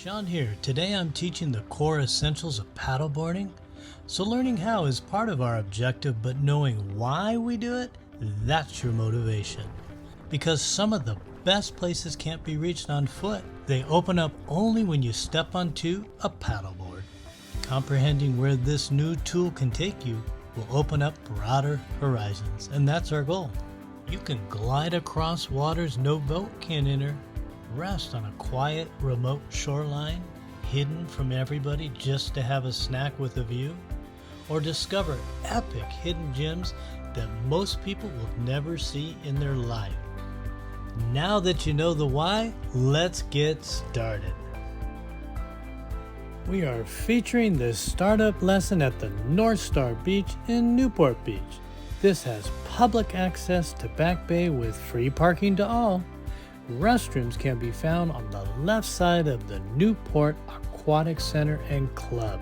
Sean here. Today I'm teaching the core essentials of paddleboarding. So learning how is part of our objective, but knowing why we do it, that's your motivation. Because some of the best places can't be reached on foot. They open up only when you step onto a paddleboard. Comprehending where this new tool can take you will open up broader horizons, and that's our goal. You can glide across waters no boat can enter, rest on a quiet, remote shoreline, hidden from everybody just to have a snack with a view, or discover epic hidden gems that most people will never see in their life. Now that you know the why, let's get started. We are featuring the startup lesson at the North Star Beach in Newport Beach. This has public access to Back Bay with free parking to all. Restrooms can be found on the left side of the Newport Aquatic Center and Club.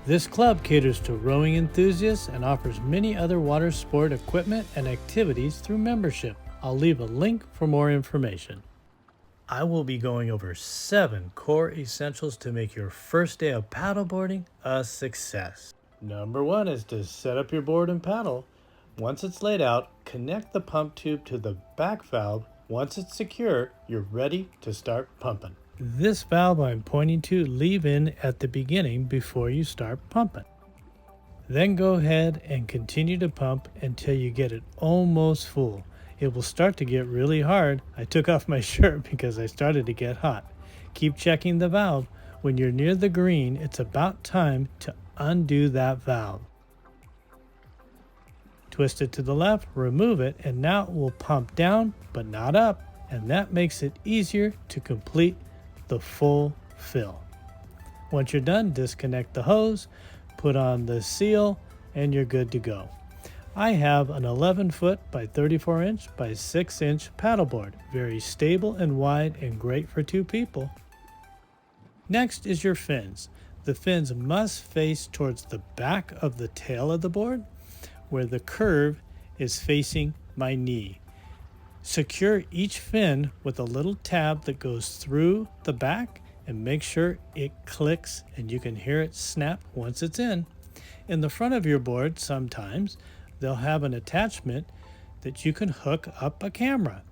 This club caters to rowing enthusiasts and offers many other water sport equipment and activities through membership. I'll leave a link for more information. I will be going over 7 core essentials to make your first day of paddleboarding a success. Number 1 is to set up your board and paddle. Once it's laid out, connect the pump tube to the back valve. Once it's secure, you're ready to start pumping. This valve I'm pointing to, leave in at the beginning before you start pumping. Then go ahead and continue to pump until you get it almost full. It will start to get really hard. I took off my shirt because I started to get hot. Keep checking the valve. When you're near the green, it's about time to undo that valve. Twist it to the left, remove it, and now it will pump down but not up, and that makes it easier to complete the full fill. Once you're done, disconnect the hose, put on the seal, and you're good to go. I have an 11-foot by 34-inch by 6-inch paddleboard, very stable and wide and great for 2 people. Next is your fins. The fins must face towards the back of the tail of the board, where the curve is facing my knee. Secure each fin with a little tab that goes through the back and make sure it clicks and you can hear it snap once it's in. In the front of your board, sometimes they'll have an attachment that you can hook up a camera.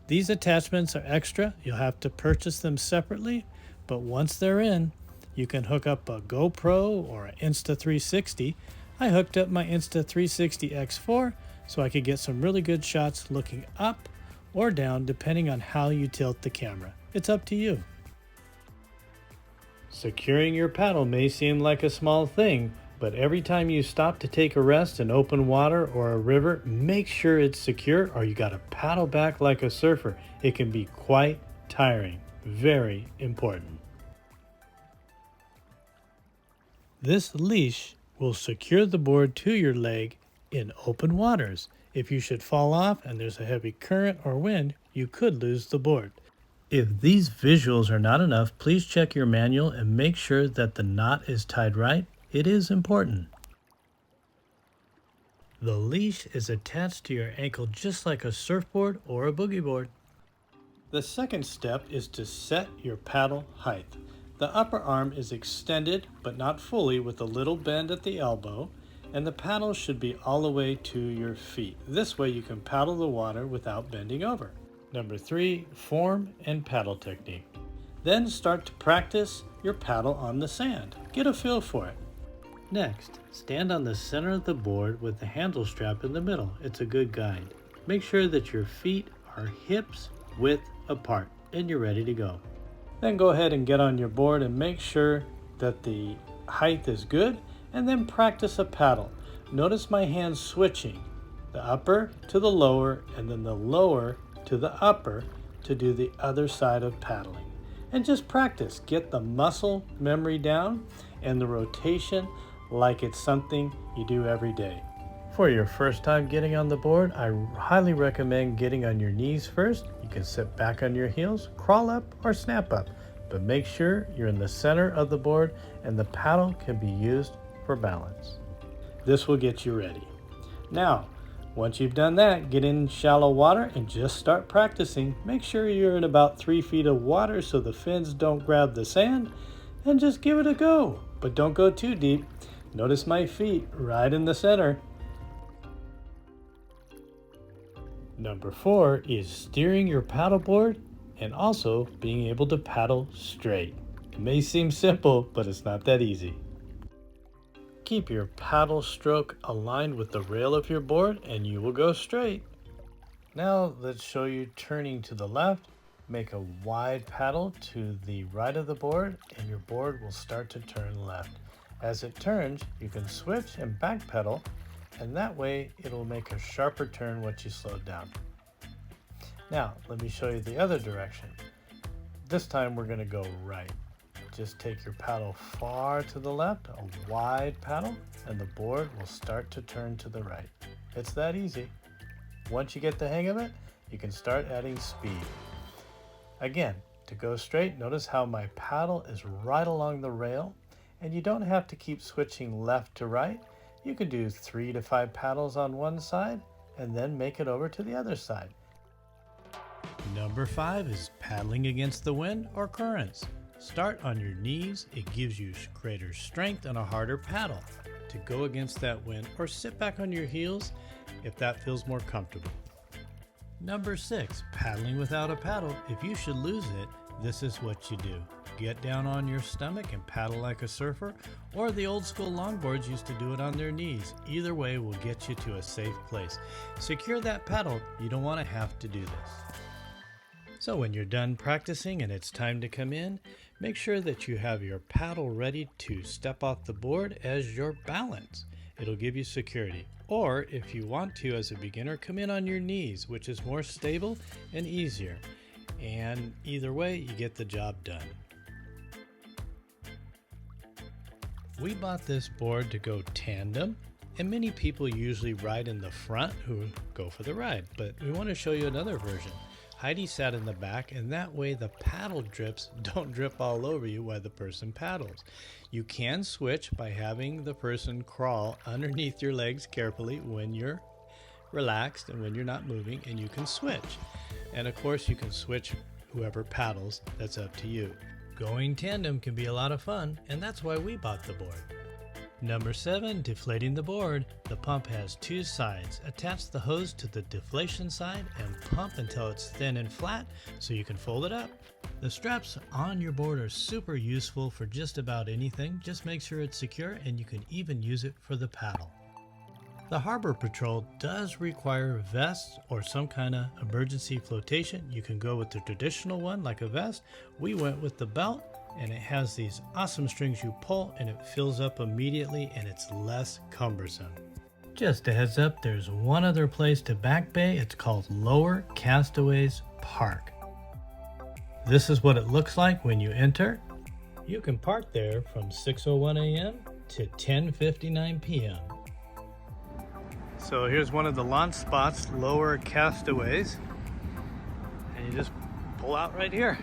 These attachments are extra. You'll have to purchase them separately, but once they're in, you can hook up a GoPro or an Insta360. I hooked up my Insta360 X4 so I could get some really good shots looking up or down depending on how you tilt the camera. It's up to you. Securing your paddle may seem like a small thing, but every time you stop to take a rest in open water or a river, make sure it's secure or you gotta paddle back like a surfer. It can be quite tiring. Very important. This leash will secure the board to your leg in open waters. If you should fall off and there's a heavy current or wind, you could lose the board. If these visuals are not enough, please check your manual and make sure that the knot is tied right. It is important. The leash is attached to your ankle just like a surfboard or a boogie board. The second step is to set your paddle height. The upper arm is extended but not fully with a little bend at the elbow, and the paddle should be all the way to your feet. This way you can paddle the water without bending over. Number 3, form and paddle technique. Then start to practice your paddle on the sand. Get a feel for it. Next, stand on the center of the board with the handle strap in the middle. It's a good guide. Make sure that your feet are hips width apart and you're ready to go. Then go ahead and get on your board and make sure that the height is good, and then practice a paddle. Notice my hands switching, the upper to the lower and then the lower to the upper to do the other side of paddling. And just practice, get the muscle memory down and the rotation like it's something you do every day. For your first time getting on the board, I highly recommend getting on your knees first. You can sit back on your heels, crawl up, or snap up, but make sure you're in the center of the board and the paddle can be used for balance. This will get you ready. Now, Once you've done that, get in shallow water and just start practicing. Make sure you're in about 3 feet of water so the fins don't grab the sand, and just give it a go. But don't go too deep. Notice my feet right in the center. Number 4 is steering your paddleboard and also being able to paddle straight. It may seem simple, but it's not that easy. Keep your paddle stroke aligned with the rail of your board and you will go straight. Now let's show you turning to the left. Make a wide paddle to the right of the board and your board will start to turn left. As it turns, you can switch and back pedal, and that way it will make a sharper turn once you slow down. Now let me show you the other direction. This time we're going to go right. Just take your paddle far to the left, a wide paddle, and the board will start to turn to the right. It's that easy. Once you get the hang of it, you can start adding speed. Again, to go straight, notice how my paddle is right along the rail, and you don't have to keep switching left to right. You can do 3 to 5 paddles on one side and then make it over to the other side. Number 5 is paddling against the wind or currents. Start on your knees. It gives you greater strength and a harder paddle to go against that wind, or sit back on your heels if that feels more comfortable. Number 6, paddling without a paddle. If you should lose it, this is what you do. Get down on your stomach and paddle like a surfer, or the old school longboards used to do it on their knees. Either way will get you to a safe place. Secure that paddle. You don't want to have to do this. So when you're done practicing and it's time to come in, make sure that you have your paddle ready to step off the board as your balance. It'll give you security. Or if you want to, as a beginner, come in on your knees, which is more stable and easier. And either way, you get the job done. We bought this board to go tandem, and many people usually ride in the front who go for the ride, but we want to show you another version. Heidi sat in the back, and that way the paddle drips don't drip all over you while the person paddles. You can switch by having the person crawl underneath your legs carefully when you're relaxed and when you're not moving, and you can switch. And of course you can switch whoever paddles, that's up to you. Going tandem can be a lot of fun, and that's why we bought the board. Number 7, deflating the board. The pump has 2 sides. Attach the hose to the deflation side and pump until it's thin and flat so you can fold it up. The straps on your board are super useful for just about anything. Just make sure it's secure, and you can even use it for the paddle. The Harbor Patrol does require vests or some kind of emergency flotation. You can go with the traditional one like a vest. We went with the belt, and it has these awesome strings you pull and it fills up immediately and it's less cumbersome. Just a heads up, there's one other place to back bay. It's called Lower Castaways Park. This is what it looks like when you enter. You can park there from 6:01 a.m. to 10:59 p.m. So here's one of the launch spots, Lower Castaways, and you just pull out right here.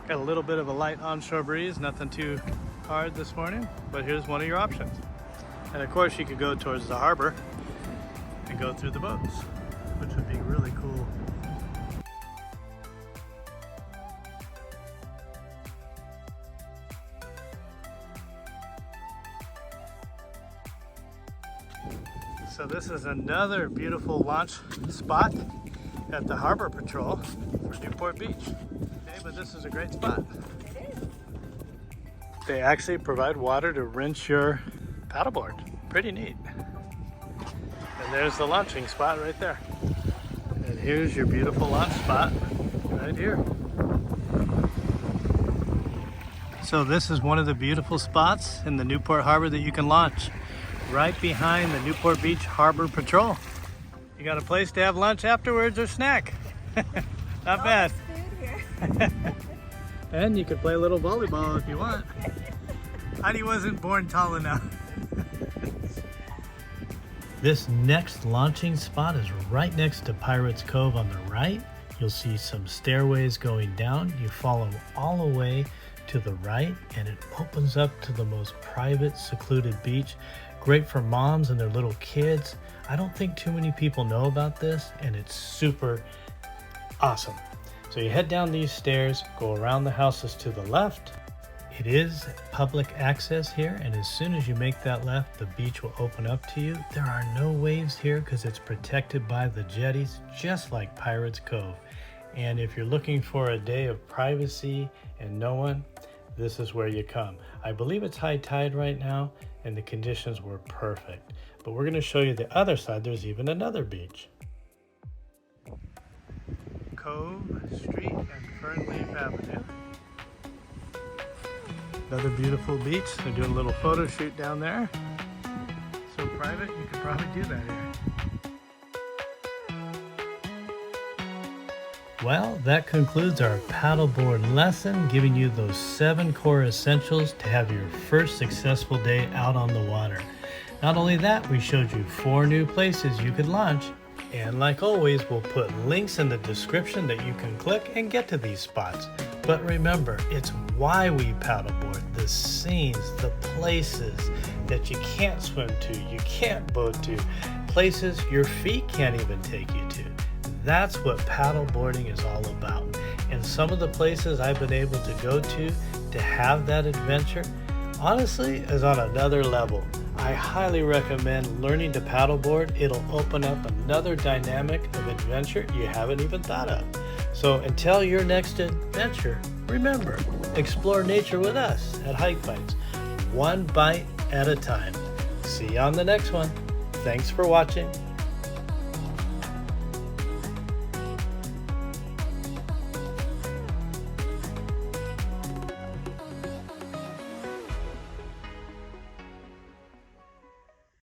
Got a little bit of a light onshore breeze, nothing too hard this morning, but here's one of your options. And of course you could go towards the harbor and go through the boats, which would be really cool. So this is another beautiful launch spot at the Harbor Patrol for Newport Beach. Okay, but this is a great spot. It is. They actually provide water to rinse your paddleboard. Pretty neat. And there's the launching spot right there. And here's your beautiful launch spot right here. So this is one of the beautiful spots in the Newport Harbor that you can launch. Right behind the Newport Beach Harbor Patrol. You got a place to have lunch afterwards or snack. Not bad. Food here. And you could play a little volleyball if you want. Heidi wasn't born tall enough. This next launching spot is right next to Pirates Cove on the right. You'll see some stairways going down. You follow all the way to the right and it opens up to the most private, secluded beach. great for moms and their little kids. I don't think too many people know about this, and it's super awesome. So you head down these stairs, go around the houses to the left. It is public access here, and as soon as you make that left, the beach will open up to you. There are no waves here because it's protected by the jetties, just like Pirates Cove. And if you're looking for a day of privacy and no one, this is where you come. I believe it's high tide right now, and the conditions were perfect. But we're going to show you the other side. There's even another beach. Cove Street and Fernleaf Avenue. Another beautiful beach. They're doing a little photo shoot down there. So private, you could probably do that here. Well, that concludes our paddleboard lesson, giving you those 7 core essentials to have your first successful day out on the water. Not only that, we showed you 4 new places you could launch. And like always, we'll put links in the description that you can click and get to these spots. But remember, it's why we paddleboard, the scenes, the places that you can't swim to, you can't boat to, places your feet can't even take you to. That's what paddleboarding is all about. And some of the places I've been able to go to have that adventure, honestly, is on another level. I highly recommend learning to paddleboard. It'll open up another dynamic of adventure you haven't even thought of. So until your next adventure, remember, explore nature with us at Hikebytes, one bite at a time. See you on the next one. Thanks for watching.